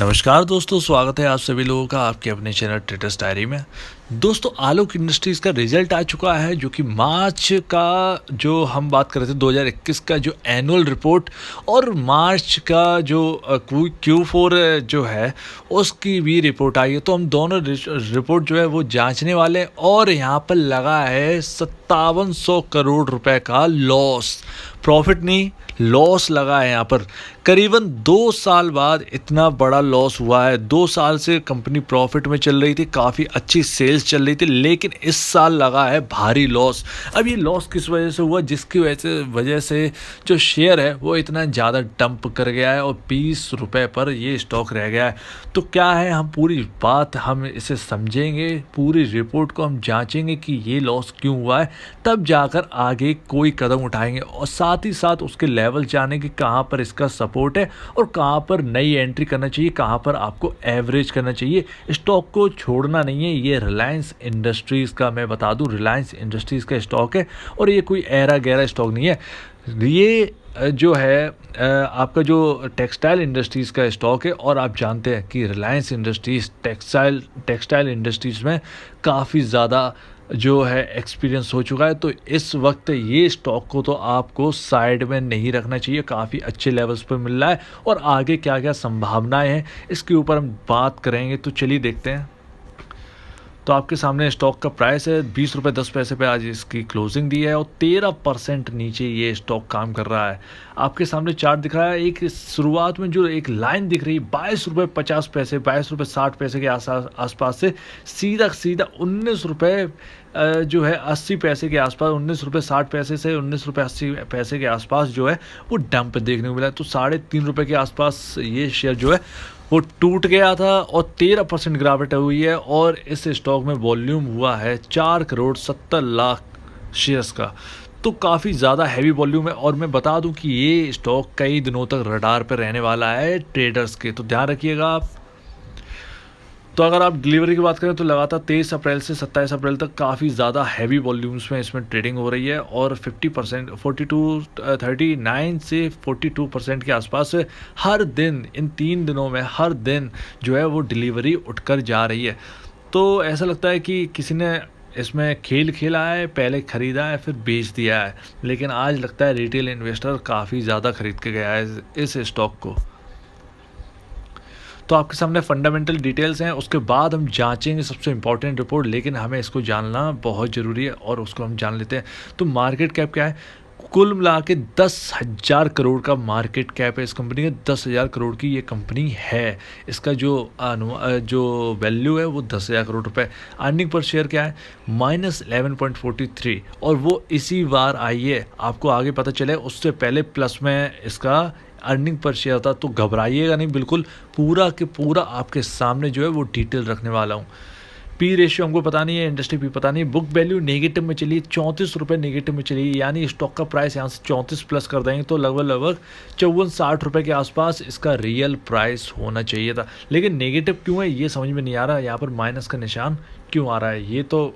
नमस्कार दोस्तों, स्वागत है आप सभी लोगों का आपके अपने चैनल ट्रेडर्स डायरी में। दोस्तों, आलोक इंडस्ट्रीज़ का रिजल्ट आ चुका है, जो कि मार्च का जो हम बात कर रहे थे 2021 का जो एनुअल रिपोर्ट और मार्च का जो Q4 जो है उसकी भी रिपोर्ट आई है। तो हम दोनों रिपोर्ट जो है वो जांचने वाले हैं और यहाँ पर लगा है 5700 करोड़ रुपए का लॉस। प्रॉफिट नहीं, लॉस लगा है यहाँ पर। करीबन 2 साल बाद इतना बड़ा लॉस हुआ है। 2 साल से कंपनी प्रॉफिट में चल रही थी, काफ़ी अच्छी सेल्स चल रही थी, लेकिन इस साल लगा है भारी लॉस। अब ये लॉस किस वजह से हुआ? जिसकी वजह से जो शेयर है वो इतना ज़्यादा डंप कर गया है और 20 रुपये पर ये स्टॉक रह गया है। तो क्या है, हम पूरी बात हम इसे समझेंगे, पूरी रिपोर्ट को हम जांचेंगे कि ये लॉस क्यों हुआ है, तब जाकर आगे कोई कदम उठाएंगे और साथ ही साथ उसके लेवल जाने कि कहाँ पर इसका सपोर्ट है और कहाँ पर नई एंट्री करना चाहिए, कहाँ पर आपको एवरेज करना चाहिए। स्टॉक को छोड़ना नहीं है। ये रिलायंस इंडस्ट्रीज़ का, मैं बता दूं, रिलायंस इंडस्ट्रीज़ का स्टॉक है और ये कोई ऐरा गैरा स्टॉक नहीं है। ये जो है आपका जो टेक्सटाइल इंडस्ट्रीज़ का स्टॉक है और आप जानते हैं कि रिलायंस इंडस्ट्रीज़ टेक्सटाइल इंडस्ट्रीज़ में काफ़ी ज़्यादा जो है एक्सपीरियंस हो चुका है। तो इस वक्त ये स्टॉक को तो आपको साइड में नहीं रखना चाहिए, काफ़ी अच्छे लेवल्स पर मिल रहा है और आगे क्या क्या संभावनाएं हैं इसके ऊपर हम बात करेंगे। तो चलिए देखते हैं। तो आपके सामने स्टॉक का प्राइस है 20 रुपये 10 पैसे पे आज इसकी क्लोजिंग दी है और 13% नीचे ये स्टॉक काम कर रहा है। आपके सामने चार्ट दिख रहा है, एक शुरुआत में जो एक लाइन दिख रही है 22 रुपये 50 पैसे 22 रुपये 60 पैसे के आसपास से सीधा 19 रुपये जो है 80 पैसे के आसपास, 19 रुपये 60 पैसे से 19 रुपये 80 पैसे के आसपास जो है वो डंप देखने को मिला है। तो 3.5 रुपये के आसपास ये शेयर जो है वो टूट गया था और 13% गिरावट हुई है और इस स्टॉक में वॉल्यूम हुआ है 4 करोड़ 70 लाख शेयर्स का। तो काफ़ी ज़्यादा हैवी वॉल्यूम है और मैं बता दूं कि ये स्टॉक कई दिनों तक रडार पर रहने वाला है ट्रेडर्स के, तो ध्यान रखिएगा आप। तो अगर आप डिलीवरी की बात करें तो लगातार 23 अप्रैल से 27 अप्रैल तक काफ़ी ज़्यादा हैवी वॉल्यूम्स में इसमें ट्रेडिंग हो रही है और 50% 39 से 42% के आसपास हर दिन, इन 3 दिनों में हर दिन जो है वो डिलीवरी उठकर जा रही है। तो ऐसा लगता है कि किसी ने इसमें खेल खेला है, पहले ख़रीदा है फिर बेच दिया है, लेकिन आज लगता है रिटेल इन्वेस्टर काफ़ी ज़्यादा ख़रीद के गया है इस स्टॉक को। तो आपके सामने फंडामेंटल डिटेल्स हैं, उसके बाद हम जांचेंगे सबसे इम्पॉर्टेंट रिपोर्ट, लेकिन हमें इसको जानना बहुत ज़रूरी है और उसको हम जान लेते हैं। तो मार्केट कैप क्या है? कुल मिला के 10,000 करोड़ का मार्केट कैप है इस कंपनी का। 10,000 करोड़ की ये कंपनी है। इसका जो वैल्यू है वो 10,000 करोड़ रुपए। अर्निंग पर शेयर क्या है? -11.43 और वो इसी बार आई है। आपको आगे पता चले, उससे पहले प्लस में इसका अर्निंग पर शेयर था। तो घबराइएगा नहीं, बिल्कुल पूरा के पूरा आपके सामने जो है वो डिटेल रखने वाला हूँ। पी रेशियो हमको पता नहीं है, इंडस्ट्री भी पता नहीं है। बुक वैल्यू नेगेटिव में चली, 34 रुपये नेगेटिव में चली, यानी स्टॉक का प्राइस यहाँ से 34 प्लस कर देंगे तो लगभग 54-60 रुपये के आसपास इसका रियल प्राइस होना चाहिए था। लेकिन नेगेटिव क्यों है ये समझ में नहीं आ रहा। यहाँ पर माइनस का निशान क्यों आ रहा है ये तो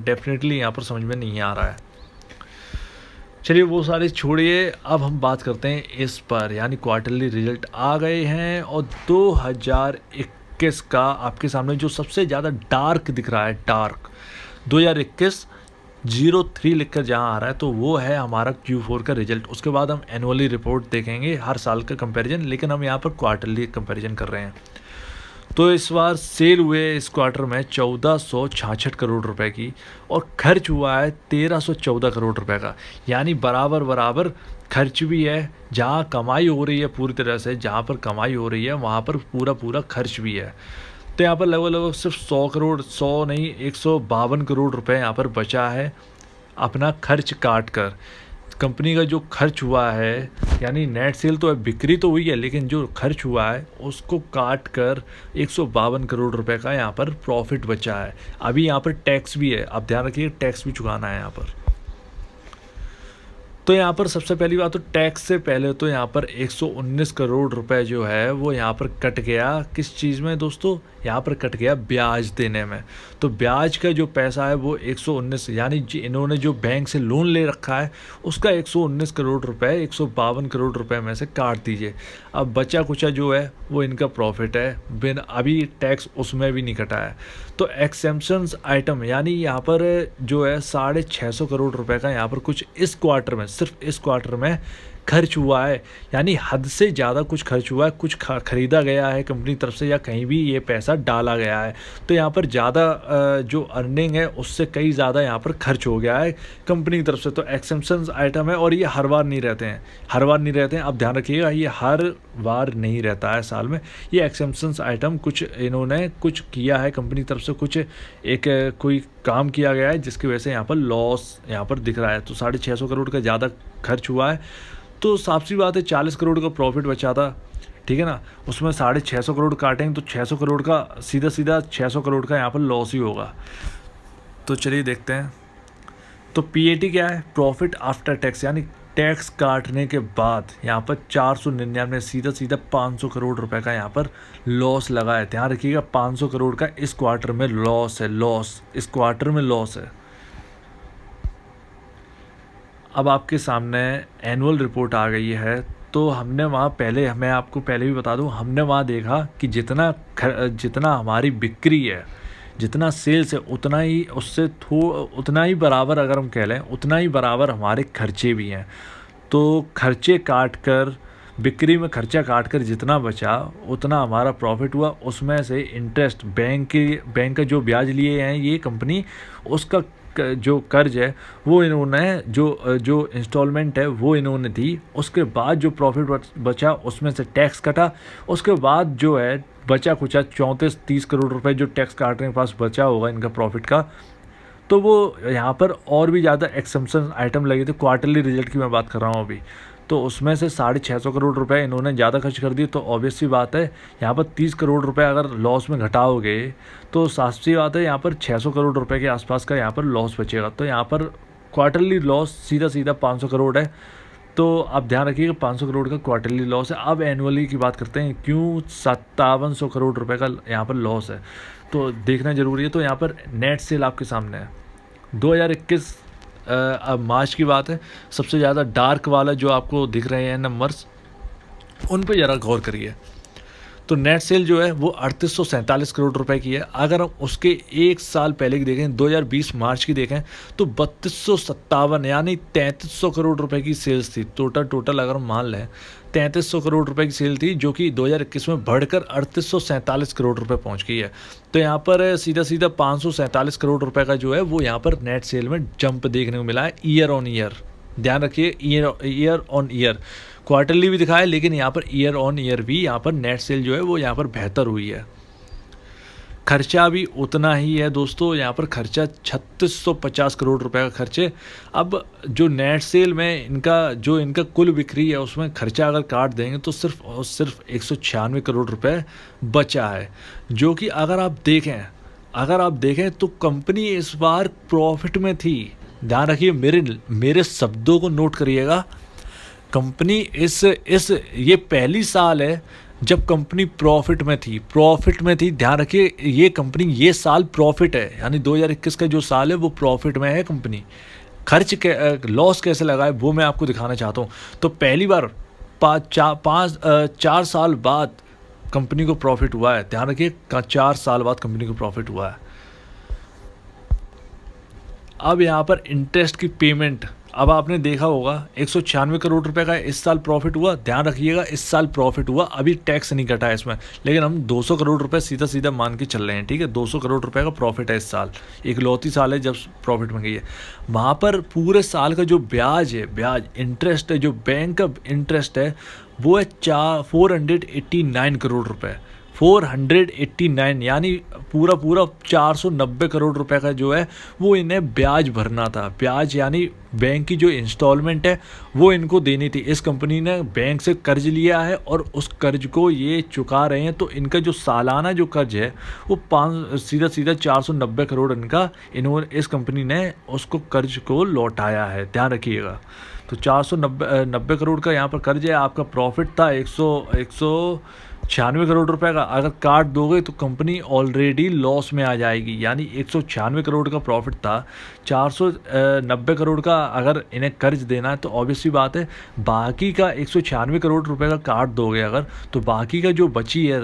डेफिनेटली यहाँ पर समझ में नहीं आ रहा है। चलिए वो सारी छोड़िए, अब हम बात करते हैं इस पर, यानी क्वार्टरली रिजल्ट आ गए हैं और 2021 का आपके सामने जो सबसे ज़्यादा डार्क दिख रहा है, डार्क 2021 03 लिखकर जहाँ आ रहा है तो वो है हमारा Q4 का रिजल्ट। उसके बाद हम एनुअली रिपोर्ट देखेंगे, हर साल का कंपैरिजन, लेकिन हम यहाँ पर क्वार्टरली कंपैरिजन कर रहे हैं। तो इस बार सेल हुए इस क्वार्टर में 1466 करोड़ रुपए की और खर्च हुआ है 1314 करोड़ रुपए का, यानी बराबर बराबर खर्च भी है। जहाँ कमाई हो रही है पूरी तरह से, जहाँ पर कमाई हो रही है वहाँ पर पूरा खर्च भी है। तो यहाँ पर लगभग सिर्फ 100 नहीं 152 करोड़ रुपए यहाँ पर बचा है अपना खर्च काट कर। कंपनी का जो खर्च हुआ है, यानी नेट सेल तो है, बिक्री तो हुई है, लेकिन जो खर्च हुआ है उसको काट कर 152 करोड़ रुपए का यहाँ पर प्रॉफिट बचा है। अभी यहाँ पर टैक्स भी है, आप ध्यान रखिए, टैक्स भी चुकाना है यहाँ पर। तो यहाँ पर सबसे पहली बात तो टैक्स से पहले तो यहाँ पर 119 करोड़ रुपए जो है वो यहाँ पर कट गया। किस चीज़ में दोस्तों? यहाँ पर कट गया ब्याज देने में। तो ब्याज का जो पैसा है वो 119, यानी इन्होंने जो बैंक से लोन ले रखा है उसका 119 करोड़ रुपए 152 करोड़ रुपए में से काट दीजिए। अब बचा कुचा जो है वो इनका प्रॉफिट है, बिन अभी टैक्स उसमें भी नहीं कटा है। तो एक्सेम्पशंस आइटम यानी यहाँ पर जो है 650 करोड़ रुपए का यहाँ पर कुछ इस क्वार्टर में, सिर्फ इस क्वार्टर में खर्च हुआ है। यानी हद से ज़्यादा कुछ खर्च हुआ है, कुछ खरीदा गया है कंपनी तरफ से या कहीं भी ये पैसा डाला गया है। तो यहाँ पर ज़्यादा जो अर्निंग है उससे कई ज़्यादा यहाँ पर खर्च हो गया है कंपनी की तरफ से। तो एक्सेम्पशंस आइटम है और ये हर बार नहीं रहते हैं, हर बार नहीं रहते हैं। अब ध्यान रखिएगा, ये हर बार नहीं रहता है साल में। ये एक्सेम्पशंस आइटम कुछ इन्होंने कुछ किया है कंपनी की तरफ से, कुछ एक कोई काम किया गया है जिसकी वजह से यहाँ पर लॉस यहाँ पर दिख रहा है। तो 650 करोड़ का ज़्यादा खर्च हुआ है। तो साफ सी बात है 40 करोड़ का प्रॉफिट बचा था, ठीक है ना, उसमें 650 करोड़ काटेंगे तो 600 करोड़ का सीधा 600 करोड़ का यहाँ पर लॉस ही होगा। तो चलिए देखते हैं। तो पीएटी क्या है? प्रॉफिट आफ्टर टैक्स, यानी टैक्स काटने के बाद यहाँ पर 499 सीधा 500 करोड़ रुपए का यहाँ पर लॉस लगा है। ध्यान रखिएगा 500 करोड़ का इस क्वार्टर में लॉस है, लॉस इस क्वार्टर में लॉस है। अब आपके सामने एनुअल रिपोर्ट आ गई है। तो हमने वहाँ पहले, मैं आपको पहले भी बता दूँ, हमने वहाँ देखा कि जितना हमारी बिक्री है, जितना सेल्स है, उतना ही उससे उतना ही बराबर, अगर हम कह लें उतना ही बराबर हमारे खर्चे भी हैं। तो खर्चे काट कर, बिक्री में खर्चा काट कर जितना बचा उतना हमारा प्रॉफिट हुआ। उसमें से इंटरेस्ट बैंक का जो ब्याज लिए हैं ये कंपनी, उसका जो कर्ज है वो इन्होंने जो इंस्टॉलमेंट है वो इन्होंने दी। उसके बाद जो प्रॉफिट बचा उसमें से टैक्स कटा। उसके बाद जो है बचा कुचा 34-30 करोड़ रुपए जो टैक्स काटने के पास बचा होगा इनका प्रॉफिट का, तो वो यहाँ पर और भी ज़्यादा एक्सेम्पशन आइटम लगे थे। क्वार्टरली रिजल्ट की मैं बात कर रहा हूँ अभी। तो उसमें से 650 करोड़ रुपए इन्होंने ज़्यादा खर्च कर दिए। तो ऑब्वियस सी बात है यहाँ पर 30 करोड़ रुपए अगर लॉस में घटाओगे तो साफ सी बात है यहाँ पर 600 करोड़ रुपए के आसपास का यहाँ पर लॉस बचेगा। तो यहाँ पर क्वार्टरली लॉस सीधा 500 करोड़ है। तो आप ध्यान रखिएगा 500 करोड़ का क्वार्टरली लॉस है। अब एनुअली की बात करते हैं, क्यों 5700 करोड़ रुपए का यहाँ पर लॉस है, तो देखना ज़रूरी है। तो यहाँ पर नेट सेल आपके सामने है 2021 अब मार्च की बात है। सबसे ज़्यादा डार्क वाला जो आपको दिख रहे हैं नंबर्स, उन पे ज़रा गौर करिए। तो नेट सेल जो है वो 3847 करोड़ रुपए की है। अगर हम उसके एक साल पहले की देखें, 2020 मार्च की देखें, तो 3257 यानी 3300 करोड़ रुपए की सेल्स थी। टोटल अगर हम मान लें 3300 करोड़ रुपए की सेल थी, जो कि 2021 में बढ़कर 3847 करोड़ रुपए पहुंच गई है। तो यहाँ पर सीधा 547 करोड़ रुपए का जो है वो यहाँ पर नेट सेल में जंप देखने को मिला है ईयर ऑन ईयर। ध्यान रखिए ईयर ऑन ईयर, क्वार्टरली भी दिखा है लेकिन यहाँ पर ईयर ऑन ईयर भी यहाँ पर नेट सेल जो है वो यहाँ पर बेहतर हुई है। खर्चा भी उतना ही है दोस्तों, यहाँ पर खर्चा 3650 करोड़ रुपए का खर्चे। अब जो नेट सेल में इनका कुल बिक्री है उसमें खर्चा अगर काट देंगे तो सिर्फ 196 करोड़ रुपए बचा है, जो कि अगर आप देखें तो कंपनी इस बार प्रॉफिट में थी। ध्यान रखिए, मेरे शब्दों को नोट करिएगा। कंपनी ये पहली साल है जब कंपनी प्रॉफिट में थी। ध्यान रखिए, ये कंपनी ये साल प्रॉफिट है, यानी 2021 का जो साल है वो प्रॉफिट में है कंपनी। लॉस कैसे लगा है वो मैं आपको दिखाना चाहता हूँ। तो पहली बार 4 साल बाद कंपनी को प्रॉफिट हुआ है। ध्यान रखिए 4 साल बाद कंपनी को प्रॉफिट हुआ है। अब यहाँ पर इंटरेस्ट की पेमेंट, अब आपने देखा होगा 196 करोड़ रुपए का इस साल प्रॉफिट हुआ। ध्यान रखिएगा इस साल प्रॉफिट हुआ, अभी टैक्स नहीं कटा है इसमें, लेकिन हम 200 करोड़ रुपए सीधा मान के चल रहे हैं, ठीक है। 200 करोड़ रुपए का प्रॉफिट है इस साल, इकलौती साल है जब प्रॉफिट में गई है। वहाँ पर पूरे साल का जो ब्याज इंटरेस्ट है, जो बैंक का इंटरेस्ट है वो है 489 करोड़ रुपए। 489, यानी पूरा पूरा 490 करोड़ रुपए का जो है वो इन्हें ब्याज भरना था। ब्याज यानी बैंक की जो इंस्टॉलमेंट है वो इनको देनी थी। इस कंपनी ने बैंक से कर्ज लिया है और उस कर्ज को ये चुका रहे हैं, तो इनका जो सालाना जो कर्ज है वो सीधा सीधा 490 करोड़ इन्होंने इस कंपनी ने उसको कर्ज को लौटाया है, ध्यान रखिएगा। तो 490 करोड़ का यहाँ पर कर्ज है। आपका प्रॉफिट था 196 करोड़ रुपए का। अगर काट दोगे तो कंपनी ऑलरेडी लॉस में आ जाएगी, यानी 196 करोड़ का प्रॉफिट था, 490 करोड़ का अगर इन्हें कर्ज देना है तो ऑब्वियसली बात है बाकी का 196 करोड़ रुपए का काट दोगे अगर, तो बाकी का जो बची है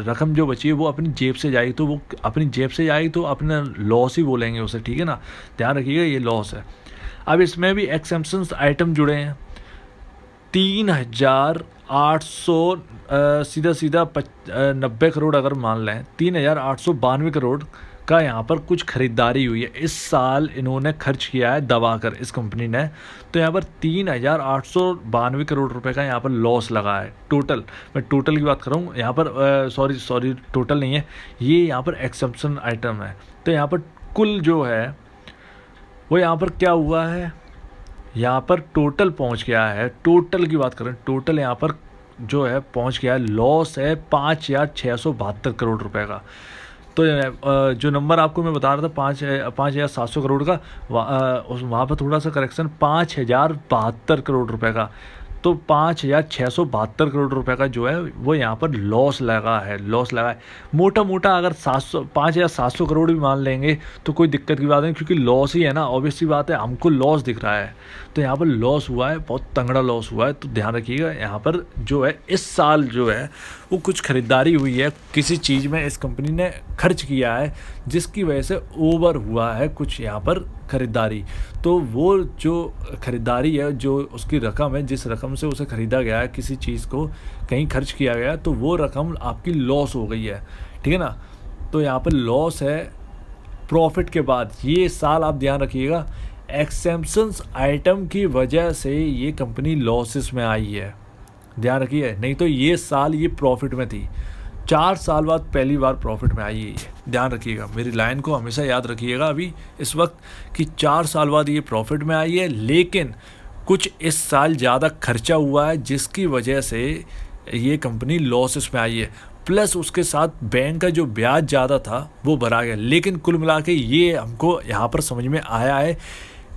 रकम जो बची है वो अपनी जेब से जाएगी। तो वो अपनी जेब से जाएगी तो अपना लॉस ही बोलेंगे उसे, ठीक है ना, ध्यान रखिएगा ये लॉस है। अब इसमें भी एक्सेम्पशंस आइटम जुड़े हैं। 3,800 सीधा सीधा 90 करोड़ अगर मान लें, 3,892 करोड़ का यहाँ पर कुछ खरीदारी हुई है इस साल, इन्होंने खर्च किया है दबा कर इस कंपनी ने। तो यहाँ पर 3,892 करोड़ रुपए का यहाँ पर लॉस लगा है टोटल। मैं टोटल की बात कर रहा हूँ यहाँ पर, सॉरी टोटल नहीं है ये, यहाँ पर एक्सेप्शन आइटम है। तो यहाँ पर कुल जो है वो यहाँ पर क्या हुआ है, यहाँ पर टोटल पहुँच गया है, टोटल की बात करें टोटल यहाँ पर जो है पहुँच गया है, लॉस है 5,672 करोड़ रुपए का। तो जो नंबर आपको मैं बता रहा था 5,700 करोड़ का, वहाँ पर थोड़ा सा करेक्शन, 5,072 करोड़ रुपए का। तो 5,672 करोड़ रुपए का जो है वो यहाँ पर लॉस लगा है, लॉस लगा है। मोटा मोटा अगर 5,700 करोड़ भी मान लेंगे तो कोई दिक्कत की बात नहीं, क्योंकि लॉस ही है ना, ऑब्वियसली बात है हमको लॉस दिख रहा है। तो यहाँ पर लॉस हुआ है, बहुत तगड़ा लॉस हुआ है। तो ध्यान रखिएगा यहाँ पर जो है इस साल जो है वो कुछ खरीदारी हुई है, किसी चीज़ में इस कंपनी ने खर्च किया है जिसकी वजह से ओवर हुआ है कुछ यहाँ पर खरीदारी। तो वो जो खरीदारी है, जो उसकी रकम है, जिस रकम से उसे ख़रीदा गया है, किसी चीज़ को कहीं खर्च किया गया तो वो रकम आपकी लॉस हो गई है, ठीक है ना। तो यहाँ पर लॉस है प्रॉफिट के बाद। ये साल आप ध्यान रखिएगा एक्सेम्पशंस आइटम की वजह से ये कंपनी लॉसेस में आई है, ध्यान रखिए, नहीं तो ये साल ये प्रॉफिट में थी। 4 साल बाद पहली बार प्रॉफिट में आई है ये, ध्यान रखिएगा, मेरी लाइन को हमेशा याद रखिएगा अभी इस वक्त कि 4 साल बाद ये प्रॉफिट में आई है। लेकिन कुछ इस साल ज़्यादा खर्चा हुआ है जिसकी वजह से ये कंपनी लॉसेस में आई है, प्लस उसके साथ बैंक का जो ब्याज ज़्यादा था वो भरा गया। लेकिन कुल मिला के ये हमको यहाँ पर समझ में आया है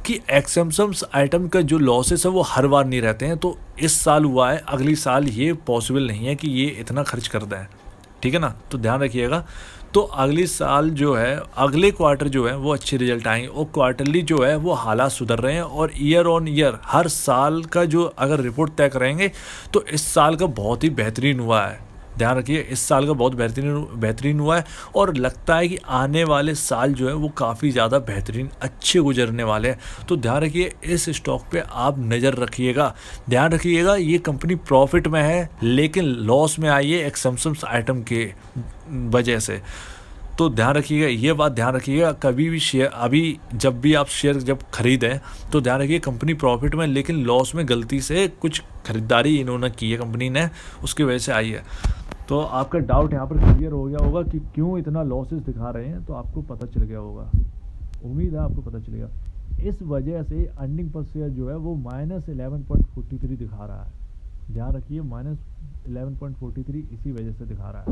कि एक्सेम्पशंस आइटम का जो लॉसेस है वो हर बार नहीं रहते हैं। तो इस साल हुआ है, अगली साल ये पॉसिबल नहीं है कि ये इतना खर्च कर दें, ठीक है ना। तो ध्यान रखिएगा। तो अगली साल जो है, अगले क्वार्टर जो है वो अच्छे रिजल्ट आएंगे और क्वार्टरली जो है वो हालात सुधर रहे हैं। और ईयर ऑन ईयर हर साल का जो अगर रिपोर्ट तय करेंगे तो इस साल का बहुत ही बेहतरीन हुआ है, ध्यान रखिए इस साल का बहुत बेहतरीन हुआ है। और लगता है कि आने वाले साल जो है वो काफ़ी ज़्यादा बेहतरीन अच्छे गुजरने वाले हैं। तो ध्यान रखिए इस स्टॉक पे आप नज़र रखिएगा, ध्यान रखिएगा ये कंपनी प्रॉफिट में है लेकिन लॉस में आई है एक्सेम्पशंस आइटम के वजह से। तो ध्यान रखिएगा, ये बात ध्यान रखिएगा, कभी भी शेयर अभी जब भी आप शेयर जब खरीदें तो ध्यान रखिए कंपनी प्रॉफिट में लेकिन लॉस में गलती से कुछ खरीदारी इन्होंने की है कंपनी ने, उसकी वजह से आई है। तो आपका डाउट यहाँ पर क्लियर हो गया होगा कि क्यों इतना लॉसेस दिखा रहे हैं, तो आपको पता चल गया होगा, उम्मीद है आपको पता चलेगा। इस वजह से अर्निंग पर शेयर जो है वो -11.43 दिखा रहा है, ध्यान रखिए -11.43 इसी वजह से दिखा रहा है।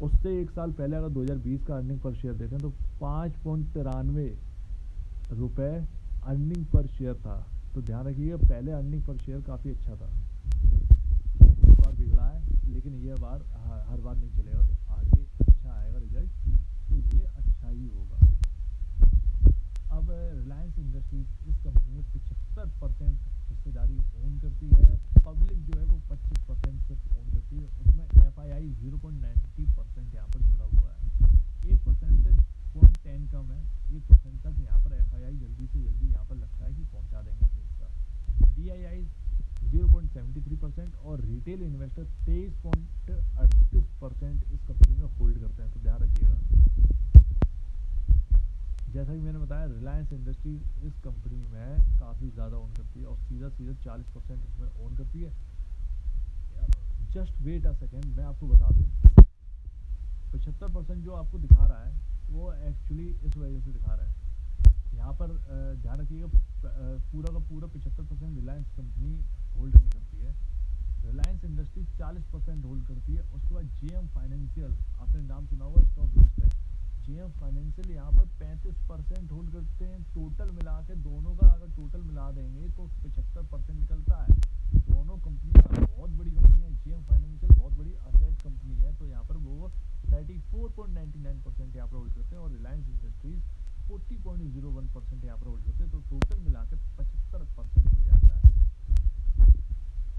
उससे एक साल पहले अगर 2020 का अर्निंग पर शेयर देखें तो 5.93 रुपये अर्निंग पर शेयर था। तो ध्यान रखिए पहले अर्निंग पर शेयर काफ़ी अच्छा था, इस बार बिगड़ा है लेकिन ये बार हर बार नहीं चलेगा, तो आगे अच्छा आएगा रिजल्ट, तो ये अच्छा ही होगा। अब रिलायंस इंडस्ट्रीज इस कंपनी में 75% हिस्सेदारी ओन करती है, पब्लिक जो है वो 25% सिर्फ ओन करती है, उसमें FII 0.90% यहाँ पर जुड़ा हुआ है, 1% से 0.10 कम है, 1% तक यहाँ पर FII जल्दी से जल्दी यहाँ पर लगता है कि पहुँचा देंगे इसका। DII 0.73% और रिटेल इन्वेस्टर 23.38% इस कंपनी में होल्ड करते हैं। तो ध्यान रखिएगा, जैसा कि मैंने बताया रिलायंस इंडस्ट्रीज इस कंपनी में काफ़ी ज़्यादा ओन करती है और सीधा 40% इसमें ओन करती है। जस्ट वेट अ सेकेंड, मैं आपको बता दूं 75% जो आपको दिखा रहा है वो एक्चुअली इस वजह से दिखा रहा है। यहाँ पर ध्यान रखिएगा, पूरा का पूरा 75% रिलायंस कंपनी होल्ड नहीं करती है। रिलायंस इंडस्ट्रीज 40% होल्ड करती है। उसके बाद जेएम फाइनेंशियल, आपने नाम सुना होगा, स्टॉक लिस्ट है। जेएम फाइनेंशियल यहाँ पर 35% होल्ड करते हैं। टोटल मिला के दोनों का अगर टोटल मिला देंगे तो 75% निकलता है। दोनों कंपनियाँ बहुत बड़ी कंपनी है। जेएम फाइनेंशियल बहुत बड़ी असेट कंपनी है, तो यहाँ पर वो 34.99% यहाँ पर होल्ड करते हैं, और रिलायंस इंडस्ट्रीज 40.01% यहाँ पर होल्ड करते हैं। तो टोटल मिला के 75% हो जाता है।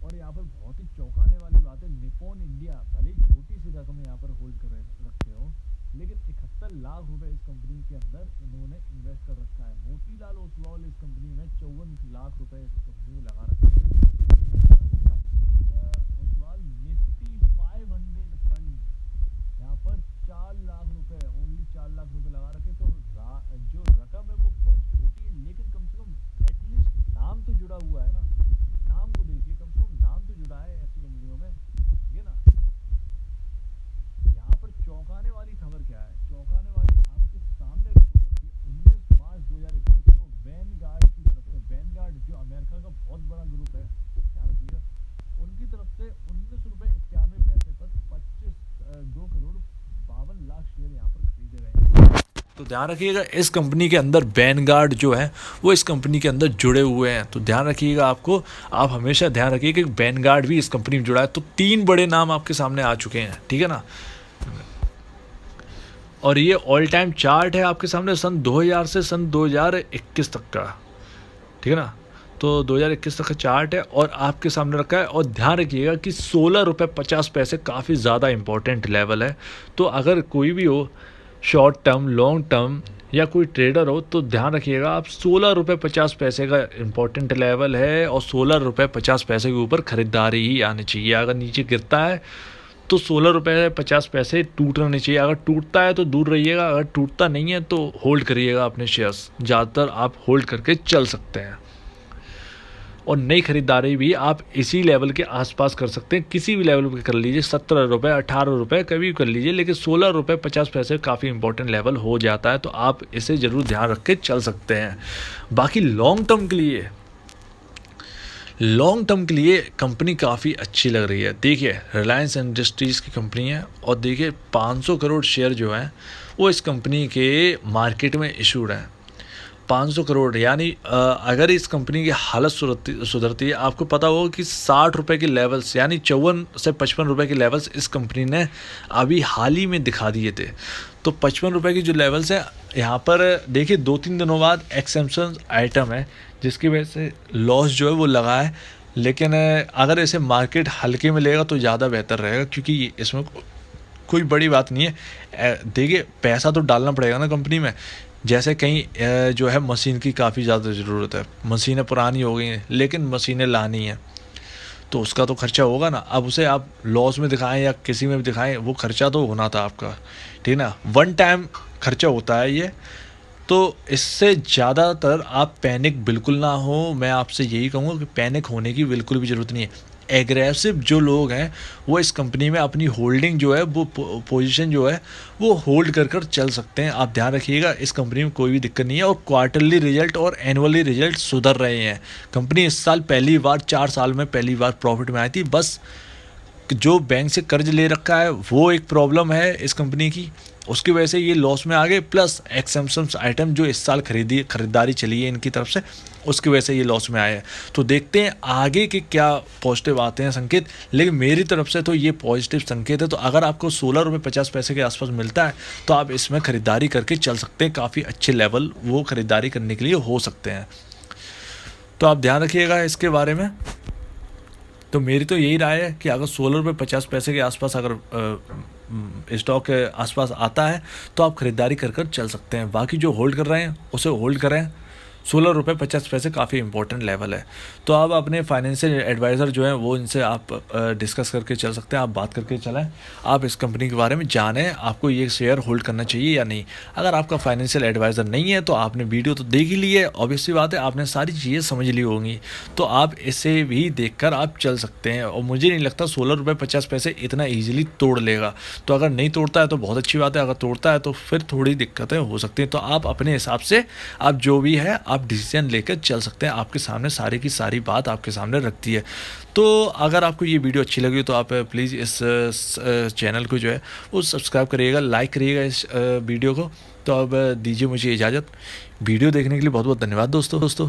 और यहाँ पर बहुत ही चौंकाने वाली बात है, निप्पॉन इंडिया भले ही छोटी सी रकम यहाँ पर होल्ड कर रखे हो, लेकिन 71 लाख रुपए इस कंपनी के अंदर इन्होंने इन्वेस्ट कर रखा है। मोतीलाल ओसवाल इस कंपनी में 54 लाख रुपए इस कंपनी में लगा रखे हैं। ओसवाल निफ्टी 500 फंड यहाँ पर 4 लाख रुपए, ओनली 4 लाख रुपए लगा रखे। तो जो रकम है वो बहुत छोटी है, लेकिन कम से कम एटलीस्ट नाम तो जुड़ा हुआ है ना। नाम को देखिए, कम से कम नाम तो जुड़ा है ऐसी कंपनियों में, ठीक है ना। यहाँ पर चौंकाने वाली खबर क्या है? चौंकाने वाली आपके सामने रिपोर्ट रखी है 19 मार्च 2021 को वैनगार्ड की तरफ से। वैनगार्ड जो अमेरिका का बहुत बड़ा ग्रुप है, ध्यान रखिएगा, उनकी तरफ से 19 रुपए 91 पैसे पर 2 करोड़ 52 लाख शेयर यहाँ पर खरीदे गए हैं। तो ध्यान रखिएगा, इस कंपनी के अंदर वैनगार्ड जो है वो इस कंपनी के अंदर जुड़े हुए हैं। तो ध्यान रखिएगा, आप हमेशा ध्यान रखिए कि वैनगार्ड भी इस कंपनी में जुड़ा है। तो 3 बड़े नाम आपके सामने आ चुके हैं, ठीक है ना। और ये ऑल टाइम चार्ट है आपके सामने सन 2000 से सन 2021 तक का, ठीक है ना। तो 2021 तक का चार्ट है और आपके सामने रखा है। और ध्यान रखिएगा कि 16 रुपये 50 पैसे काफ़ी ज़्यादा इंपॉर्टेंट लेवल है। तो अगर कोई भी हो, शॉर्ट टर्म, लॉन्ग टर्म, या कोई ट्रेडर हो, तो ध्यान रखिएगा आप 16 रुपये 50 पैसे का इम्पोर्टेंट लेवल है, और 16 रुपये 50 पैसे के ऊपर ख़रीदारी ही आनी चाहिए। अगर नीचे गिरता है तो 16 रुपये 50 पैसे टूटना नहीं चाहिए। अगर टूटता है तो दूर रहिएगा, अगर टूटता नहीं है तो होल्ड करिएगा अपने शेयर्स। ज़्यादातर आप होल्ड करके चल सकते हैं। और नई खरीदारी भी आप इसी लेवल के आसपास कर सकते हैं, किसी भी लेवल पे कर लीजिए, 17 रुपये 18 रुपये कभी भी कर लीजिए, लेकिन 16 रुपये 50 पैसे काफ़ी इंपॉर्टेंट लेवल हो जाता है। तो आप इसे ज़रूर ध्यान रख के चल सकते हैं। बाकी लॉन्ग टर्म के लिए कंपनी काफ़ी अच्छी लग रही है। देखिए, रिलायंस इंडस्ट्रीज़ की कंपनी है, और देखिए 500 करोड़ शेयर जो हैं वो इस कंपनी के मार्केट में इशूड हैं। 500 करोड़, यानी अगर इस कंपनी की हालत सुधरती है, आपको पता होगा कि 60 रुपये के लेवल्स, यानी 54 से 55 रुपये के लेवल्स इस कंपनी ने अभी हाल ही में दिखा दिए थे। तो 55 रुपये की जो लेवल्स हैं, यहाँ पर देखिए 2-3 दिनों बाद एक्सेप्शन आइटम है, जिसकी वजह से लॉस जो है वो लगा है। लेकिन अगर इसे मार्केट हल्के में लेगा तो ज़्यादा बेहतर रहेगा, क्योंकि इसमें कोई बड़ी बात नहीं है। देखिए, पैसा तो डालना पड़ेगा ना कंपनी में। जैसे कहीं जो है मशीन की काफ़ी ज़्यादा ज़रूरत है, मशीनें पुरानी हो गई हैं, लेकिन मशीनें लानी हैं, तो उसका तो खर्चा होगा ना। अब उसे आप लॉस में दिखाएं या किसी में भी दिखाएं, वो खर्चा तो होना था आपका, ठीक ना। वन टाइम खर्चा होता है ये। तो इससे ज़्यादातर आप पैनिक बिल्कुल ना हो। मैं आपसे यही कहूँगा कि पैनिक होने की बिल्कुल भी ज़रूरत नहीं है। एग्रेसिव जो लोग हैं वो इस कंपनी में अपनी होल्डिंग जो है, वो पोजीशन जो है वो होल्ड कर चल सकते हैं। आप ध्यान रखिएगा, इस कंपनी में कोई भी दिक्कत नहीं है। और क्वार्टरली रिजल्ट और एनुअली रिजल्ट सुधर रहे हैं। कंपनी इस साल पहली बार 4 साल में पहली बार प्रॉफिट में आई थी। बस जो बैंक से कर्ज ले रखा है वो एक प्रॉब्लम है इस कंपनी की, उसकी वजह से ये लॉस में आ गए। प्लस एक्सेप्शंस आइटम जो इस साल खरीदारी चली है इनकी तरफ से, उसकी वजह से ये लॉस में आए हैं। तो देखते हैं आगे के क्या पॉजिटिव आते हैं संकेत, लेकिन मेरी तरफ से तो ये पॉजिटिव संकेत है। तो अगर आपको 16 रुपये 50 पैसे के आसपास मिलता है तो आप इसमें ख़रीदारी करके चल सकते हैं। काफ़ी अच्छे लेवल वो ख़रीदारी करने के लिए हो सकते हैं। तो आप ध्यान रखिएगा इसके बारे में। तो मेरी तो यही राय है कि अगर 16 रुपये 50 पैसे के आसपास अगर स्टॉक के आसपास आता है तो आप ख़रीदारी कर चल सकते हैं। बाकी जो होल्ड कर रहे हैं उसे होल्ड करें, ₹16.50 काफ़ी इंपॉर्टेंट लेवल है। तो आप अपने फाइनेंशियल एडवाइज़र जो हैं वो इनसे आप डिस्कस करके चल सकते हैं, आप बात करके चलें, आप इस कंपनी के बारे में जानें, आपको ये शेयर होल्ड करना चाहिए या नहीं। अगर आपका फाइनेंशियल एडवाइज़र नहीं है तो आपने वीडियो तो देख ही ली है, ऑब्वियस सी बात है आपने सारी चीज़ें समझ ली होंगी, तो आप इसे भी देखकर आप चल सकते हैं और मुझे नहीं लगता ₹16.50 इतना ईज़िली तोड़ लेगा। तो अगर नहीं तोड़ता है तो बहुत अच्छी बात है, अगर तोड़ता है तो फिर थोड़ी दिक्कतें हो सकती हैं। तो आप अपने हिसाब से आप जो भी है आप डिसीजन लेकर चल सकते हैं, आपके सामने सारी की सारी बात आपके सामने रखती है। तो अगर आपको ये वीडियो अच्छी लगी तो आप प्लीज़ इस चैनल को जो है वो सब्सक्राइब करिएगा, लाइक करिएगा इस वीडियो को। तो अब दीजिए मुझे इजाज़त। वीडियो देखने के लिए बहुत बहुत धन्यवाद दोस्तों।